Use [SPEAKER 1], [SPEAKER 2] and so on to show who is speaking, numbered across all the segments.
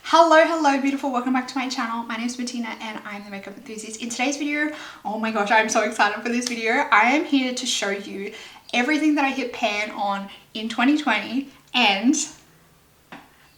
[SPEAKER 1] Hello beautiful, welcome back to my channel. My name is Bettina and I'm the makeup enthusiast. In today's video, oh my gosh, I'm so excited for this video. I am here to show you everything that I hit pan on in 2020, and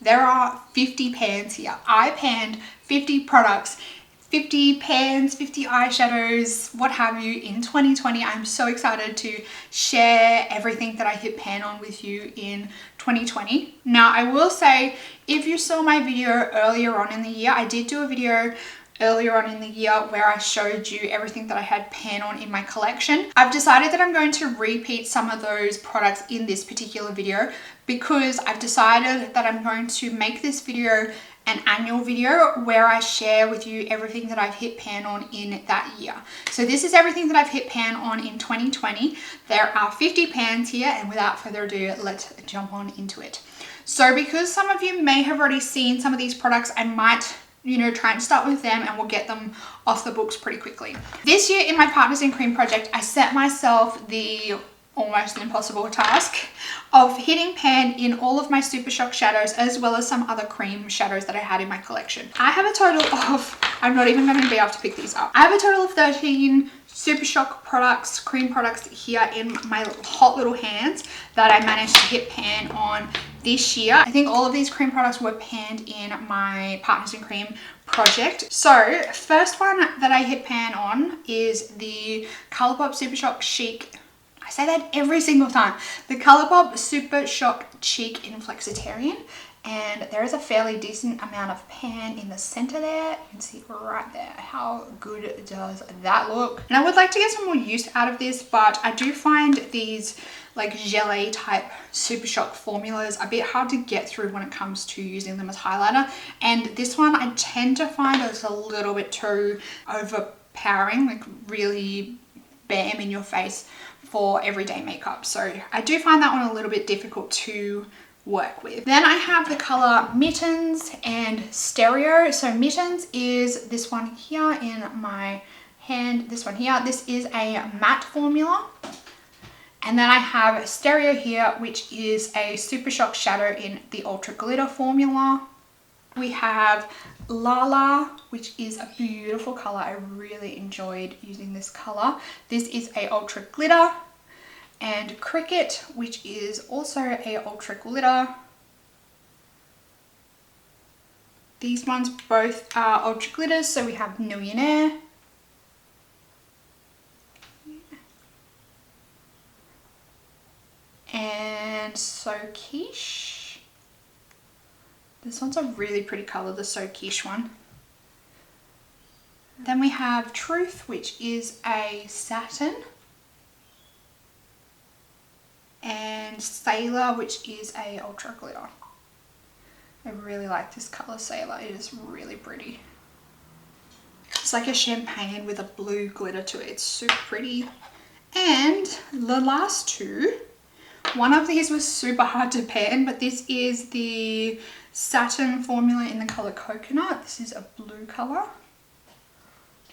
[SPEAKER 1] there are 50 pans here. I panned 50 products, 50 pans, 50 eyeshadows, what have you, in 2020. I'm so excited to share everything that I hit pan on with you in 2020. Now, I will say, if you saw my video earlier on in the year, I did do a video earlier on in the year where I showed you everything that I had pan on in my collection. I've decided that I'm going to repeat some of those products in this particular video because I've decided that I'm going to make this video an annual video where I share with you everything that I've hit pan on in that year. So this is everything that I've hit pan on in 2020. There are 50 pans here, and without further ado, let's jump on into it. So because some of you may have already seen some of these products, I might try and start with them and we'll get them off the books pretty quickly. This year in my Partners in Cream project, I set myself the almost impossible task of hitting pan in all of my Super Shock shadows as well as some other cream shadows that I had in my collection. I have a total of, I'm not even going to be able to pick these up. I have a total of 13 Super Shock products, cream products here in my hot little hands that I managed to hit pan on this year. I think all of these cream products were panned in my Partners in Cream project. So first one that I hit pan on is the Colourpop Super Shock Chic. I say that every single time. The Colourpop Super Shock Cheek in Flexitarian. And there is a fairly decent amount of pan in the center there. You can see right there. How good does that look? And I would like to get some more use out of this, but I do find these like gelée type Super Shock formulas a bit hard to get through when it comes to using them as highlighter. And this one I tend to find is a little bit too overpowering, like really bam in your face for everyday makeup. So I do find that one a little bit difficult to work with. Then I have the color Mittens and Stereo. So Mittens is this one here in my hand, this one here. This is a matte formula. And then I have Stereo here, which is a Super Shock shadow in the Ultra Glitter formula. We have Lala, which is a beautiful color. I really enjoyed using this color. This is a Ultra Glitter. And Cricket, which is also a Ultra Glitter. These ones both are Ultra Glitters, so we have Millionaire. And So Quiche. This one's a really pretty color, the So Quiche one. Then we have Truth, which is a satin. And Sailor, which is a Ultra Glitter. I really like this color, Sailor. It is really pretty. It's like a champagne with a blue glitter to it. It's super pretty. And the last two, one of these was super hard to pan, but this is the satin formula in the color Coconut. This is a blue color.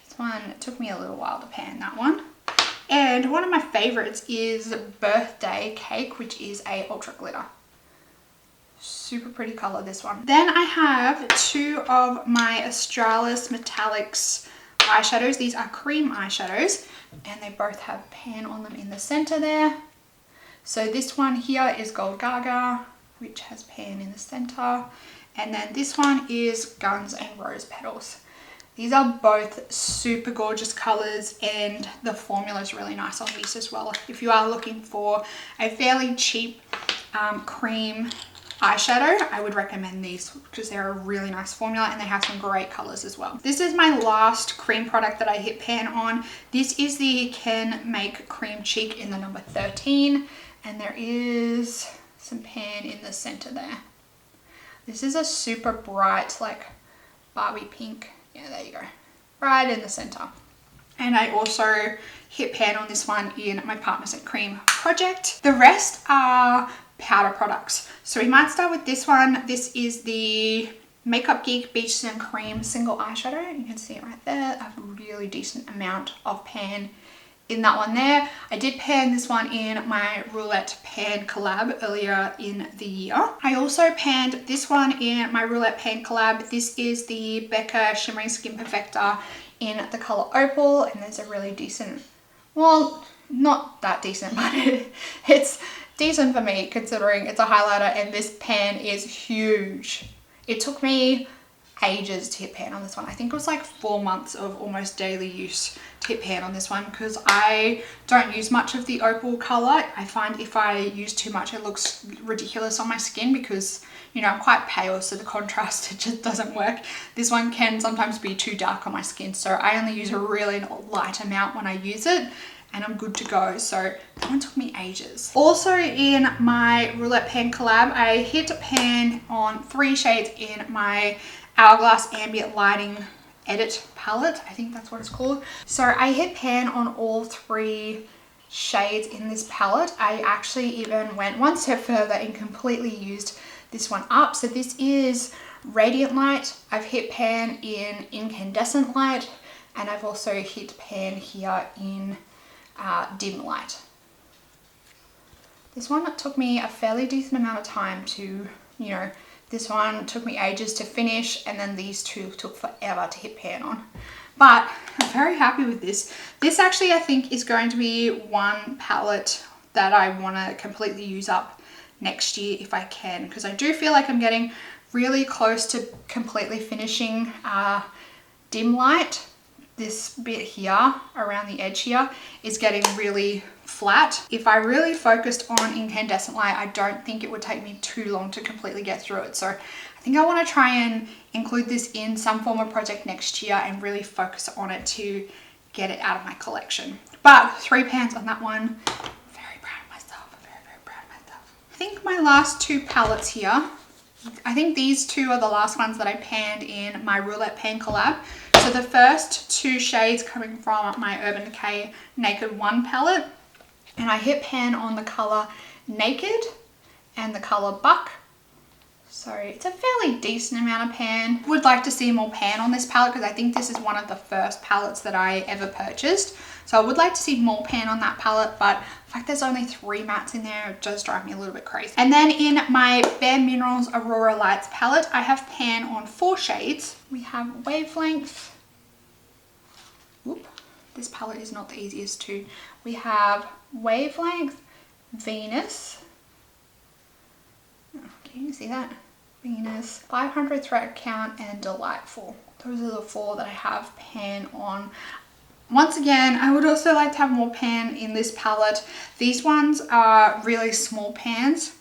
[SPEAKER 1] This one, it took me a little while to pan that one. And one of my favorites is Birthday Cake, which is a Ultra Glitter. Super pretty color, this one. Then I have two of my Australis Metallics eyeshadows. These are cream eyeshadows, and they both have pan on them in the center there. So this one here is Gold Gaga, which has pan in the center. And then this one is Guns and Rose Petals. These are both super gorgeous colors, and the formula is really nice on these as well. If you are looking for a fairly cheap cream eyeshadow, I would recommend these because they're a really nice formula and they have some great colors as well. This is my last cream product that I hit pan on. This is the Can Make Cream Cheek in the number 13, and there is some pan in the center there. This is a super bright, like Barbie pink. Yeah, there you go. Right in the center. And I also hit pan on this one in my Partners in Cream project. The rest are powder products. So we might start with this one. This is the Makeup Geek Beaches and Cream single eyeshadow. You can see it right there. I have a really decent amount of pan in that one there. I did pan this one in my Roulette pan collab earlier in the year. I also panned this one in my Roulette pan collab. This is the Becca Shimmering Skin Perfector in the color Opal, and there's a really decent, well, not that decent, but it's decent for me considering it's a highlighter, and this pan is huge. It took me ages to hit pan on this one. I think it was like 4 months of almost daily use to hit pan on this one because I don't use much of the opal color. I find if I use too much, it looks ridiculous on my skin because, you know, I'm quite pale, so the contrast, it just doesn't work. This one can sometimes be too dark on my skin, so I only use a really light amount when I use it, and I'm good to go. So that one took me ages. Also in my Roulette pan collab, I hit pan on 3 shades in my Hourglass Ambient Lighting Edit palette. I think that's what it's called. So I hit pan on all 3 shades in this palette. I actually even went one step further and completely used this one up. So this is Radiant Light. I've hit pan in Incandescent Light, and I've also hit pan here in Dim Light. This one took me a fairly decent amount of time to, you know, this one took me ages to finish, and then these 2 took forever to hit pan on. But I'm very happy with this. This actually, I think, is going to be one palette that I want to completely use up next year if I can, because I do feel like I'm getting really close to completely finishing Dim Light. This bit here around the edge here is getting really flat. If I really focused on Incandescent Light, I don't think it would take me too long to completely get through it. So I think I want to try and include this in some form of project next year and really focus on it to get it out of my collection. But 3 pans on that one. Very proud of myself. Very, very proud of myself. I think my last 2 palettes here, I think these 2 are the last ones that I panned in my Roulette pan collab. So the first 2 shades coming from my Urban Decay Naked 1 palette, and I hit pan on the color Naked and the color Buck. So it's a fairly decent amount of pan. Would like to see more pan on this palette because I think this is one of the first palettes that I ever purchased. So I would like to see more pan on that palette, but the fact there's only 3 mattes in there, it does drive me a little bit crazy. And then in my BareMinerals Aurora Lights palette, I have pan on 4 shades. We have Wavelength. Whoop, this palette is not the easiest to. We have Wavelength, Venus. Oh, can you see that? Venus, 500 thread count, and Delightful. Those are the 4 that I have pan on. Once again, I would also like to have more pan in this palette. These ones are really small pans.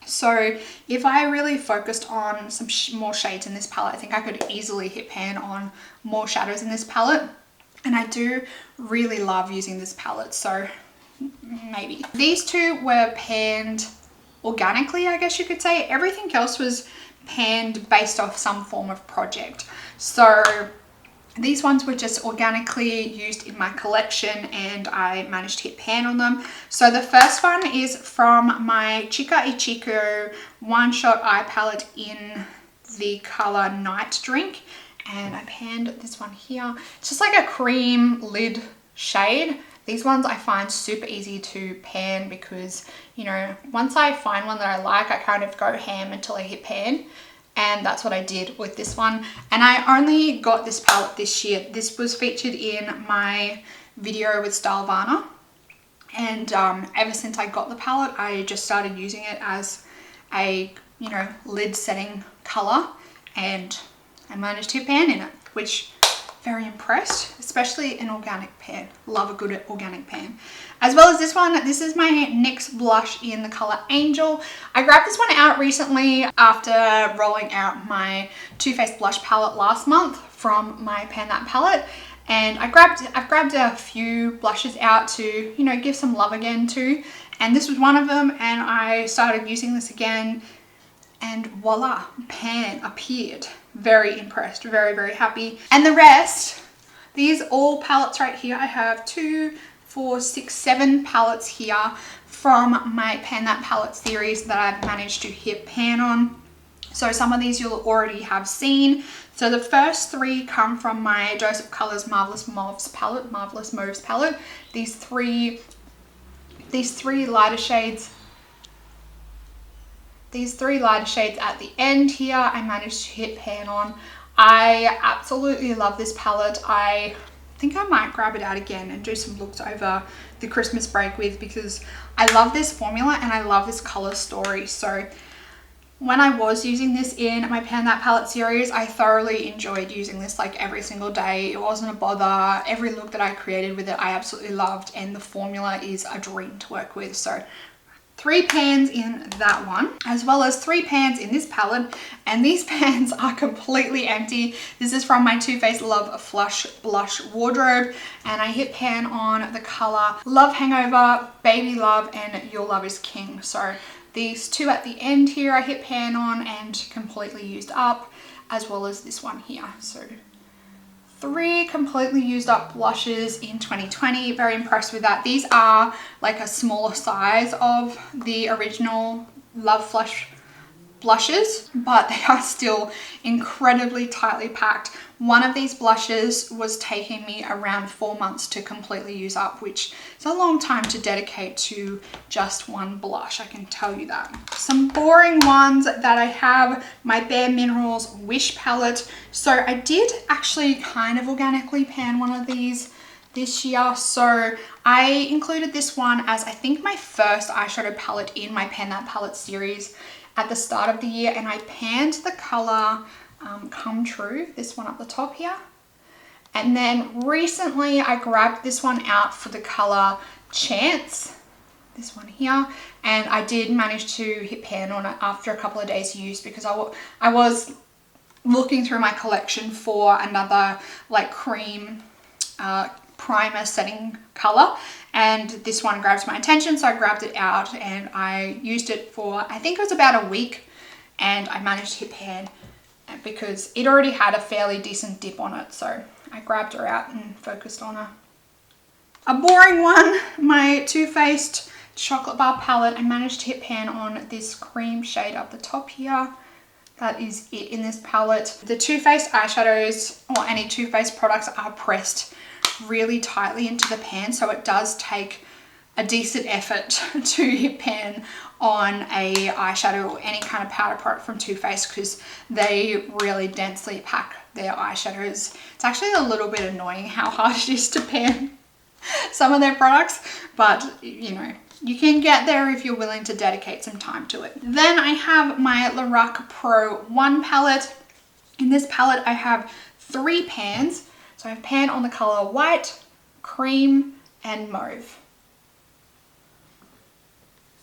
[SPEAKER 1] So if I really focused on some more shades in this palette, I think I could easily hit pan on more shadows in this palette. And I do really love using this palette, so maybe. These 2 were panned organically, I guess you could say. Everything else was panned based off some form of project. So these ones were just organically used in my collection, and I managed to hit pan on them. So the first one is from my Chica y Chico One Shot Eye Palette in the color Night Drink. And I panned this one here. It's just like a cream lid shade. These ones I find super easy to pan because, you know, once I find one that I like, I kind of go ham until I hit pan. And that's what I did with this one. And I only got this palette this year. This was featured in my video with Stylevana. And ever since I got the palette, I just started using it as a, you know, lid setting color. And I managed to hit pan in it, which very impressed, especially an organic pan. Love a good organic pan. As well as this one, this is my NYX blush in the color Angel. I grabbed this one out recently after rolling out my Too Faced blush palette last month from my Pan That palette. And I've grabbed a few blushes out to, you know, give some love again to. And this was one of them, and I started using this again, and voila, pan appeared. Very impressed, very, very happy. And the rest, these all palettes right here, I have 2, 4, 6, 7 palettes here from my Pan That palette series that I've managed to hit pan on. So some of these you'll already have seen. So the first 3 come from my Dose of Colours Marvelous Mauves palette. These three lighter shades. These 3 lighter shades at the end here, I managed to hit pan on. I absolutely love this palette. I think I might grab it out again and do some looks over the Christmas break with, because I love this formula and I love this color story. So when I was using this in my Pan That Palette series, I thoroughly enjoyed using this like every single day. It wasn't a bother. Every look that I created with it, I absolutely loved, and the formula is a dream to work with. So 3 pans in that one, as well as 3 pans in this palette, and these pans are completely empty. This is from my Too Faced Love Flush Blush wardrobe, and I hit pan on the color Love Hangover, Baby Love, and Your Love Is King. So these 2 at the end here I hit pan on and completely used up, as well as this one here. So 3 completely used up blushes in 2020. Very impressed with that. These are like a smaller size of the original Love Flush blushes, but they are still incredibly tightly packed. One of these blushes was taking me around 4 months to completely use up, which is a long time to dedicate to just one blush, I can tell you that. Some boring ones that I have, my BareMinerals Wish palette. So I did actually kind of organically pan one of these this year. So I included this one as I think my first eyeshadow palette in my Pan That Palette series at the start of the year, and I panned the color Come True, this one up the top here. And then recently I grabbed this one out for the color Chance, this one here, and I did manage to hit pan on it after a couple of days use, because I was looking through my collection for another like cream primer setting color, and this one grabbed my attention, so I grabbed it out and I used it for, I think it was about a week, and I managed to hit pan because it already had a fairly decent dip on it. So I grabbed her out and focused on her. A boring one, my Too Faced Chocolate Bar palette. I managed to hit pan on this cream shade up the top here. That is it in this palette. The Too Faced eyeshadows, or any Too Faced products, are pressed really tightly into the pan, so it does take a decent effort to hit pan on a eyeshadow or any kind of powder product from Too Faced, because they really densely pack their eyeshadows. It's actually a little bit annoying how hard it is to pan some of their products, but you know, you can get there if you're willing to dedicate some time to it. Then I have my Lorac Pro 1 palette. In this palette I have 3 pans. So I have pan on the color White, Cream, and Mauve.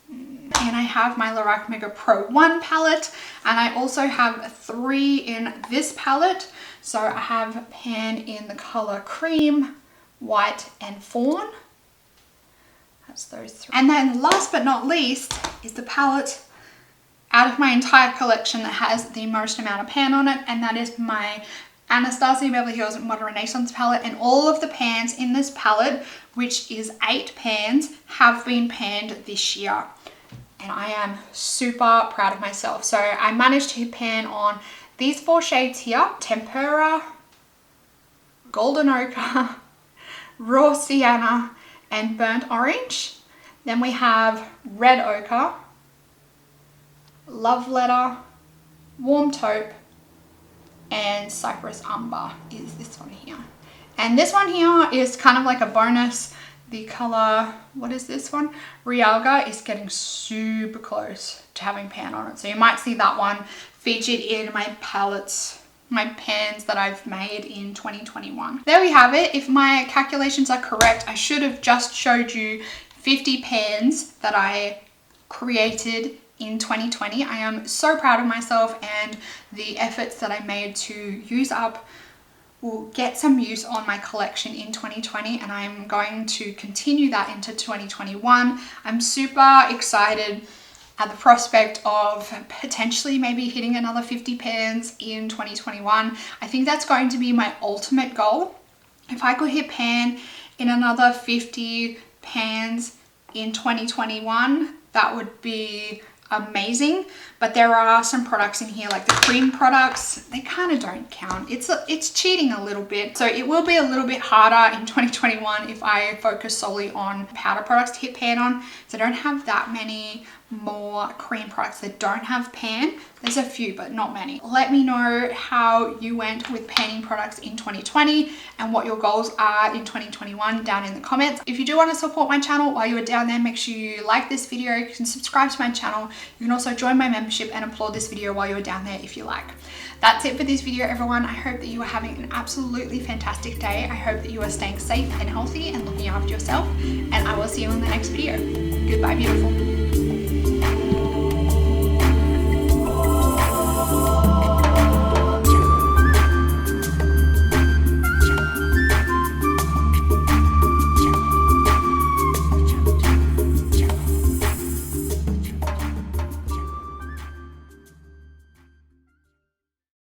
[SPEAKER 1] And I have my Lorac Mega Pro 1 palette, and I also have 3 in this palette. So I have pan in the color Cream, White, and Fawn. That's those 3. And then last but not least is the palette out of my entire collection that has the most amount of pan on it, and that is my Anastasia Beverly Hills Modern Renaissance palette. And all of the pans in this palette, which is 8 pans, have been panned this year. And I am super proud of myself. So I managed to pan on these 4 shades here: Tempera, Golden Ochre, Raw Sienna, and Burnt Orange. Then we have Red Ochre, Love Letter, Warm Taupe, and Cypress Umber is this one here. And this one here is kind of like a bonus. The color, what is this one? Realga is getting super close to having pan on it. So you might see that one featured in my palettes, my pans that I've made in 2021. There we have it. If my calculations are correct, I should have just showed you 50 pans that I created in 2020. I am so proud of myself, and the efforts that I made to use up will get some use on my collection in 2020, and I'm going to continue that into 2021. I'm super excited at the prospect of potentially maybe hitting another 50 pans in 2021. I think that's going to be my ultimate goal. If I could hit pan in another 50 pans in 2021, that would be amazing, but there are some products in here like the cream products, they kind of don't count. It's cheating a little bit. So it will be a little bit harder in 2021 if I focus solely on powder products to hit pan on. So I don't have that many more cream products that don't have pan. There's a few, but not many. Let me know how you went with panning products in 2020 and what your goals are in 2021 down in the comments. If you do want to support my channel while you're down there, make sure you like this video. You can subscribe to my channel. You can also join my membership and applaud this video while you're down there if you like. That's it for this video, everyone. I hope that you are having an absolutely fantastic day. I hope that you are staying safe and healthy and looking after yourself, and I will see you in the next video. Goodbye, beautiful.